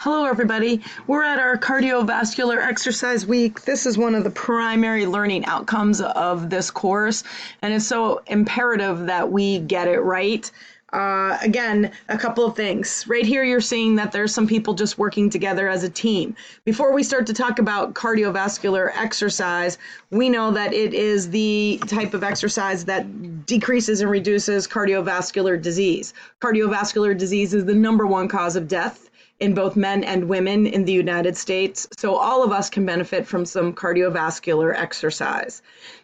Hello, everybody. We're at our cardiovascular exercise week. This is one of the primary learning outcomes of this course, and it's so imperative that we get it right. Again, a couple of things. Right here, you're seeing that there's some people just working together as a team. Before we start to talk about cardiovascular exercise, we know that it is the type of exercise that decreases and reduces cardiovascular disease. Cardiovascular disease is the #1 cause of death in both men and women in the United States. So all of us can benefit from some cardiovascular exercise.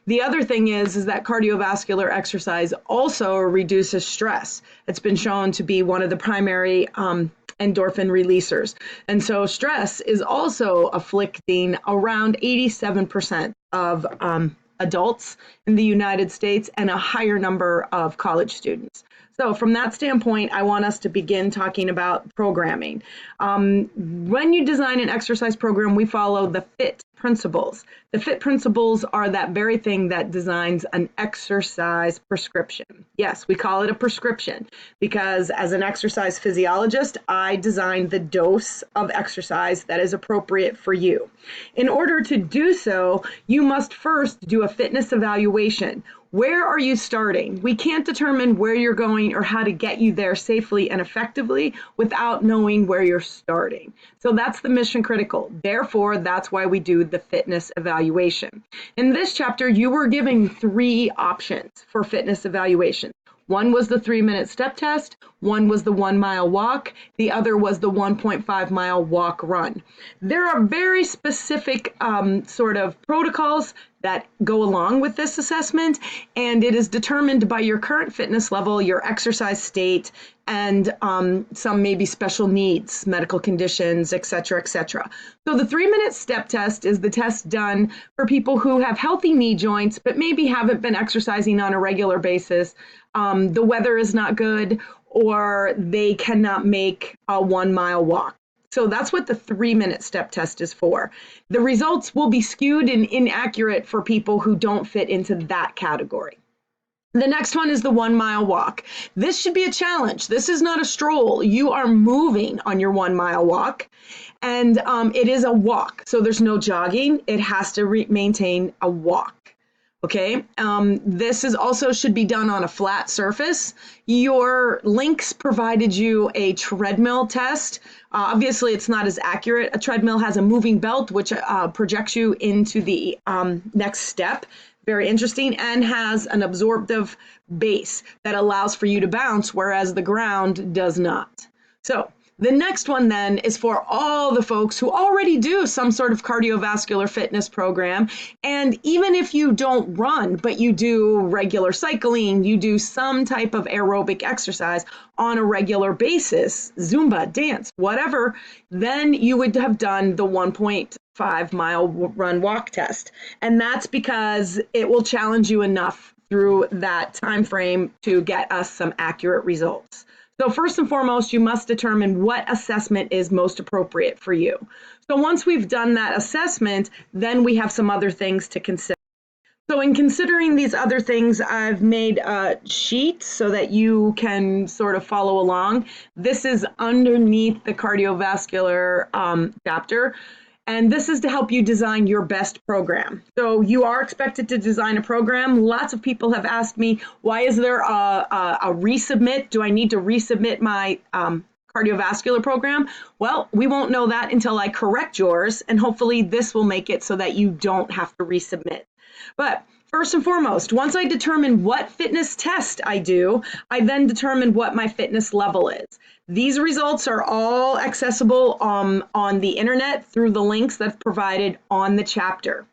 The other thing is that cardiovascular exercise also reduces stress. It's been shown to be one of the primary endorphin releasers. And so stress is also afflicting around 87% of adults in the United States and a higher number of college students. So from that standpoint, I want us to begin talking about programming. When you design an exercise program, we follow the FIT principles. The FIT principles are that very thing that designs an exercise prescription. Yes, we call it a prescription because as an exercise physiologist, I design the dose of exercise that is appropriate for you. In order to do so, you must first do a fitness evaluation. Where are you starting? We can't determine where you're going or how to get you there safely and effectively without knowing where you're starting. So that's the mission critical. Therefore, that's why we do the fitness evaluation. In this chapter, you were given 3 options for fitness evaluation. One was the 3-minute step test, one was the 1-mile walk, the other was the 1.5-mile walk run. There are very specific sort of protocols that go along with this assessment, and it is determined by your current fitness level, your exercise state, and some maybe special needs, medical conditions, et cetera, et cetera. So the 3-minute step test is the test done for people who have healthy knee joints, but maybe haven't been exercising on a regular basis. The weather is not good, or they cannot make a 1-mile walk. So that's what the 3-minute step test is for. The results will be skewed and inaccurate for people who don't fit into that category. The next one is the 1-mile walk. This should be a challenge. This is not a stroll. You are moving on your 1-mile walk, and it is a walk. So there's no jogging. It has to maintain a walk. Okay, this is also should be done on a flat surface. Your links provided you a treadmill test. Obviously, it's not as accurate. A treadmill has a moving belt, which projects you into the next step. Very interesting, and has an absorptive base that allows for you to bounce, whereas the ground does not. So the next one then is for all the folks who already do some sort of cardiovascular fitness program. And even if you don't run, but you do regular cycling, you do some type of aerobic exercise on a regular basis, Zumba, dance, whatever, then you would have done the 1.5-mile run walk test. And that's because it will challenge you enough through that time frame to get us some accurate results. So first and foremost, you must determine what assessment is most appropriate for you. So once we've done that assessment, then we have some other things to consider. So in considering these other things, I've made a sheet so that you can sort of follow along. This is underneath the cardiovascular chapter. And this is to help you design your best program. So you are expected to design a program. Lots of people have asked me, why is there a resubmit? Do I need to resubmit my cardiovascular program? Well, we won't know that until I correct yours, and hopefully this will make it so that you don't have to resubmit. But first and foremost, once I determine what fitness test I do, I then determine what my fitness level is. These results are all accessible on the internet through the links that's provided on the chapter.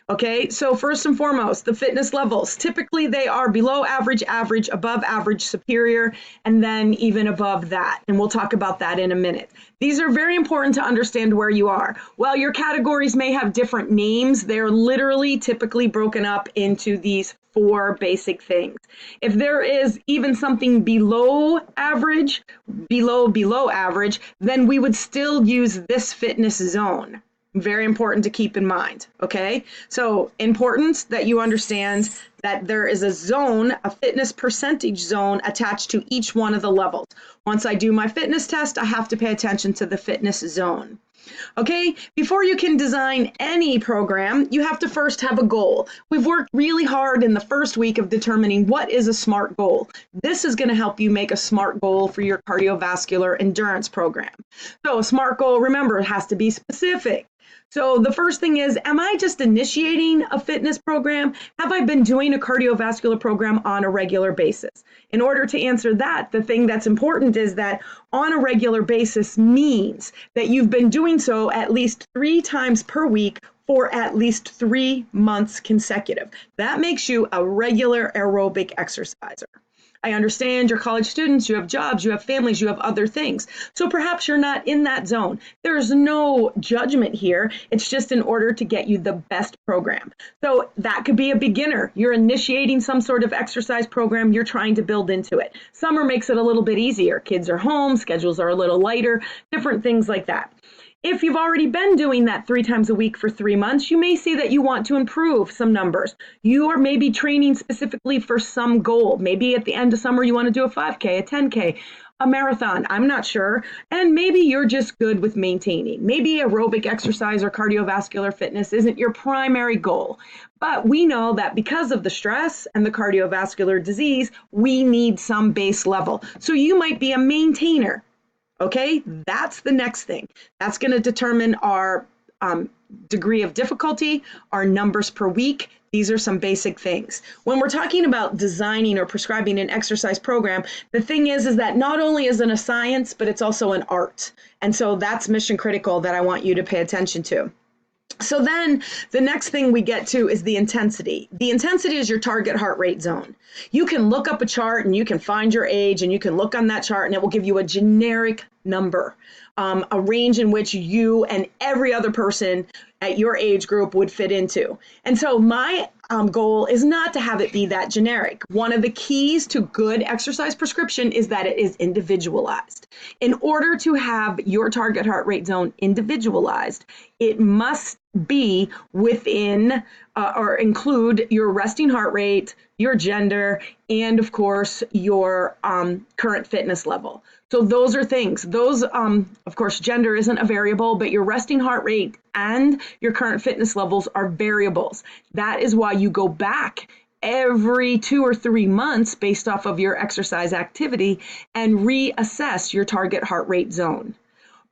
Okay, so first and foremost, the fitness levels. Typically, they are below average, average, above average, superior, and then even above that. And we'll talk about that in a minute. These are very important to understand where you are. While your categories may have different names, they're literally typically broken up into these 4 basic things. If there is even something below average, below average, then we would still use this fitness zone. Very important to keep in mind, okay? So important that you understand that there is a zone, a fitness percentage zone attached to each one of the levels. Once I do my fitness test, I have to pay attention to the fitness zone. Okay, before you can design any program, you have to first have a goal. We've worked really hard in the first week of determining what is a SMART goal. This is going to help you make a SMART goal for your cardiovascular endurance program. So a SMART goal, remember, it has to be specific. So the first thing is, am I just initiating a fitness program? Have I been doing a cardiovascular program on a regular basis? In order to answer that, the thing that's important is that on a regular basis means that you've been doing so at least 3 times per week for at least 3 months consecutive. That makes you a regular aerobic exerciser. I understand you're college students, you have jobs, you have families, you have other things. So perhaps you're not in that zone. There's no judgment here. It's just in order to get you the best program. So that could be a beginner. You're initiating some sort of exercise program, you're trying to build into it. Summer makes it a little bit easier. Kids are home, schedules are a little lighter, different things like that. If you've already been doing that 3 times a week for 3 months, you may see that you want to improve some numbers. You are maybe training specifically for some goal. Maybe at the end of summer, you want to do a 5K, a 10K, a marathon. I'm not sure. And maybe you're just good with maintaining. Maybe aerobic exercise or cardiovascular fitness isn't your primary goal. But we know that because of the stress and the cardiovascular disease, we need some base level. So you might be a maintainer. Okay, that's the next thing. That's going to determine our degree of difficulty, our numbers per week. These are some basic things. When we're talking about designing or prescribing an exercise program, the thing is that not only is it a science, but it's also an art. And so that's mission critical that I want you to pay attention to. So then the next thing we get to is the intensity. The intensity is your target heart rate zone. You can look up a chart and you can find your age and you can look on that chart and it will give you a generic number, a range in which you and every other person at your age group would fit into. And so my goal is not to have it be that generic. One of the keys to good exercise prescription is that it is individualized. In order to have your target heart rate zone individualized, it must be within or include your resting heart rate, your gender, and of course, your current fitness level. So those are things. Those, of course, gender isn't a variable, but your resting heart rate and your current fitness levels are variables. That is why you go back every 2 or 3 months based off of your exercise activity and reassess your target heart rate zone.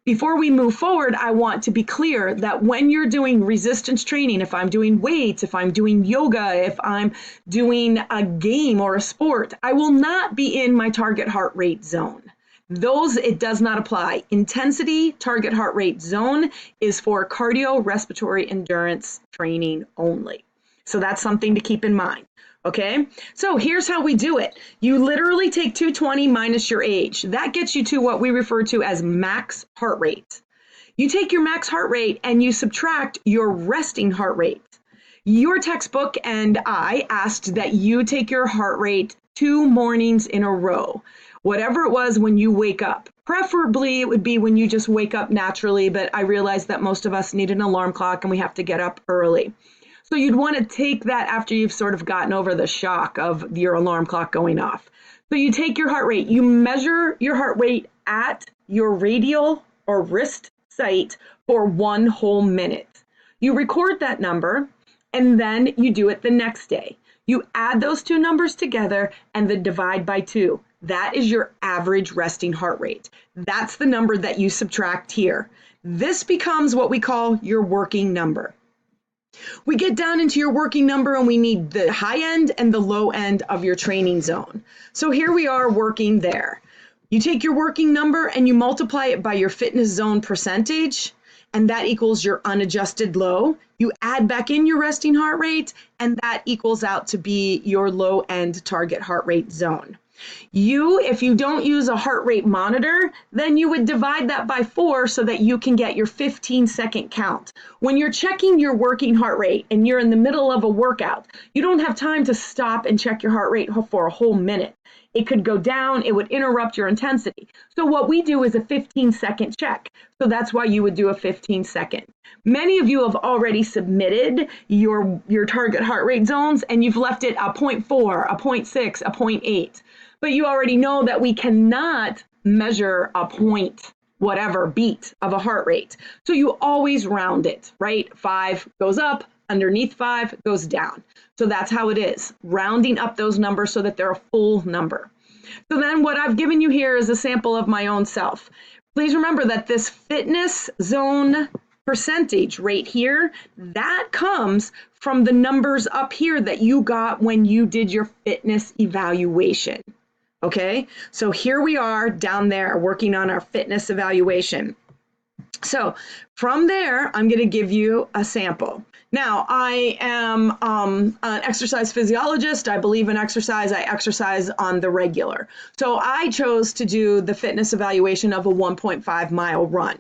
Before we move forward, I want to be clear that when you're doing resistance training, if I'm doing weights, if I'm doing yoga, if I'm doing a game or a sport, I will not be in my target heart rate zone. Those, it does not apply. Intensity target heart rate zone is for cardiorespiratory endurance training only. So that's something to keep in mind. Okay, so here's how we do it. You literally take 220 minus your age. That gets you to what we refer to as max heart rate. You take your max heart rate and you subtract your resting heart rate. Your textbook and I asked that you take your heart rate 2 mornings in a row, whatever it was when you wake up. Preferably it would be when you just wake up naturally, but I realize that most of us need an alarm clock and we have to get up early. So you'd want to take that after you've sort of gotten over the shock of your alarm clock going off. So you take your heart rate, you measure your heart rate at your radial or wrist site for 1 whole minute. You record that number and then you do it the next day. You add those 2 numbers together and then divide by 2. That is your average resting heart rate. That's the number that you subtract here. This becomes what we call your working number. We get down into your working number and we need the high end and the low end of your training zone. So here we are working there. You take your working number and you multiply it by your fitness zone percentage, and that equals your unadjusted low. You add back in your resting heart rate, and that equals out to be your low end target heart rate zone. If you don't use a heart rate monitor, then you would divide that by 4 so that you can get your 15-second count. When you're checking your working heart rate and you're in the middle of a workout, you don't have time to stop and check your heart rate for a whole minute. It could go down, it would interrupt your intensity. So what we do is a 15-second check. So that's why you would do a 15-second. Many of you have already submitted your target heart rate zones, and you've left it a 0.4, a 0.6, a 0.8. But you already know that we cannot measure a point whatever beat of a heart rate. So you always round it, right? 5 goes up, underneath 5 goes down. So that's how it is, rounding up those numbers so that they're a full number. So then what I've given you here is a sample of my own self. Please remember that this fitness zone percentage right here, that comes from the numbers up here that you got when you did your fitness evaluation. Okay, so here we are down there working on our fitness evaluation. So from there, I'm going to give you a sample. Now, I am an exercise physiologist. I believe in exercise. I exercise on the regular. So I chose to do the fitness evaluation of a 1.5 mile run.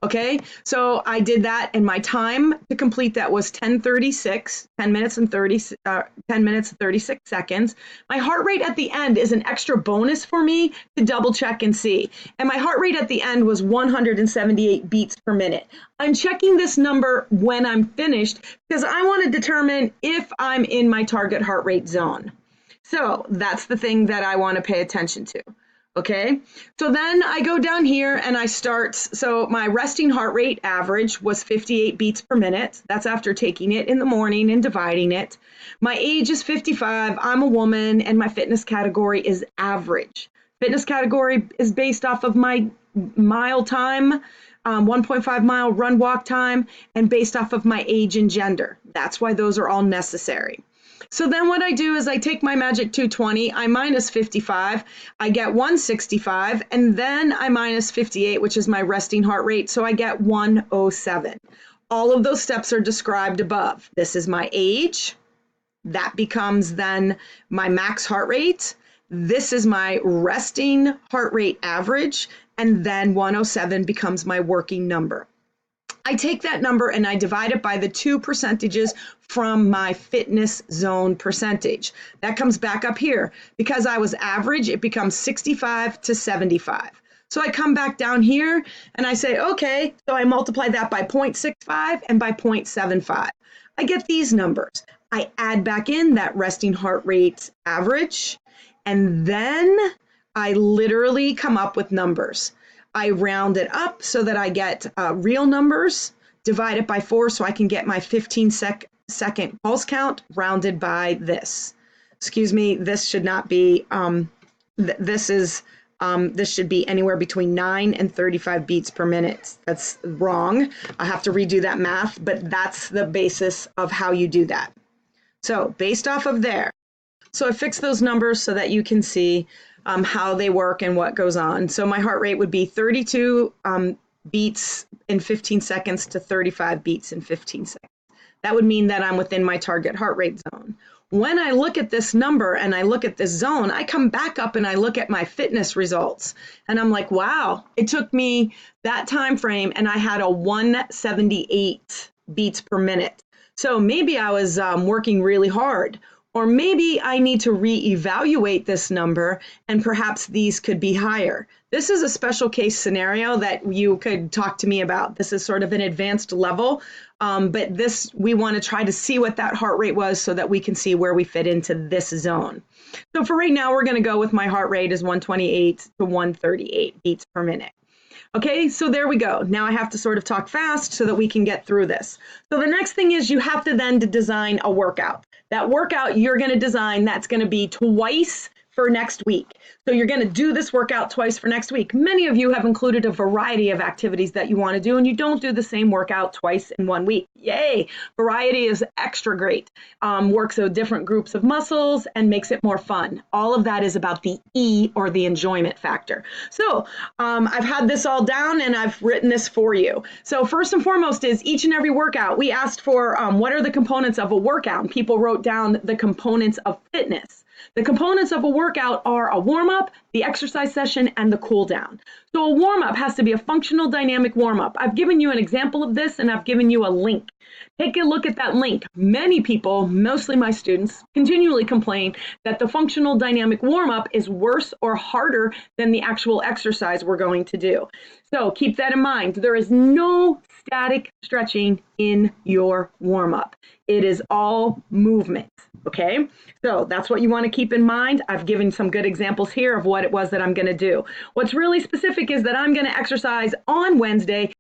Okay, so I did that, and my time to complete that was 10:36, 10 minutes and 36 seconds. My heart rate at the end is an extra bonus for me to double check and see. And my heart rate at the end was 178 beats per minute. I'm checking this number when I'm finished because I want to determine if I'm in my target heart rate zone. So that's the thing that I want to pay attention to. Okay, so then I go down here and I start, so my resting heart rate average was 58 beats per minute. That's after taking it in the morning and dividing it. My age is 55, I'm a woman, and my fitness category is average. Fitness category is based off of my mile time, 1.5 mile run walk time, and based off of my age and gender. That's why those are all necessary. So then what I do is I take my magic 220, I minus 55, I get 165, and then I minus 58, which is my resting heart rate, so I get 107. All of those steps are described above. This is my age. That becomes then my max heart rate. This is my resting heart rate average, and then 107 becomes my working number. I take that number and I divide it by the 2 percentages from my fitness zone percentage. That comes back up here. Because I was average, it becomes 65 to 75. So I come back down here and I say, okay, so I multiply that by 0.65 and by 0.75. I get these numbers. I add back in that resting heart rate average, and then I literally come up with numbers. I round it up so that I get real numbers, divide it by 4 so I can get my 15-second pulse count rounded by this. Excuse me, this should not be, this should be anywhere between 9 and 35 beats per minute. That's wrong. I have to redo that math, but that's the basis of how you do that. So based off of there, so I fix those numbers so that you can see how they work and what goes on. So my heart rate would be 32 beats in 15 seconds to 35 beats in 15 seconds. That would mean that I'm within my target heart rate zone. When I look at this number and I look at this zone, I come back up and I look at my fitness results. And I'm like, wow, it took me that time frame and I had a 178 beats per minute. So maybe I was working really hard. Or maybe I need to reevaluate this number and perhaps these could be higher. This is a special case scenario that you could talk to me about. This is sort of an advanced level, but this we want to try to see what that heart rate was so that we can see where we fit into this zone. So for right now, we're going to go with my heart rate is 128 to 138 beats per minute. Okay, so there we go. Now I have to sort of talk fast so that we can get through this. So the next thing is you have to then design a workout. That workout you're going to design, that's going to be twice for next week. So you're going to do this workout twice for next week. Many of you have included a variety of activities that you want to do, and you don't do the same workout twice in 1 week. Yay! Variety is extra great. Works with different groups of muscles and makes it more fun. All of that is about the E, or the enjoyment factor. So I've had this all down and I've written this for you. So first and foremost is each and every workout. We asked for what are the components of a workout, and people wrote down the components of fitness. The components of a workout are a warm-up, the exercise session, and the cool-down. So a warm-up has to be a functional dynamic warm-up. I've given you an example of this, and I've given you a link Take a look at that link. Many people, mostly my students, continually complain that the functional dynamic warm-up is worse or harder than the actual exercise we're going to do. So keep that in mind. There is no static stretching in your warm-up. It is all movement, okay? So that's what you want to keep in mind. I've given some good examples here of what it was that I'm going to do. What's really specific is that I'm going to exercise on Wednesday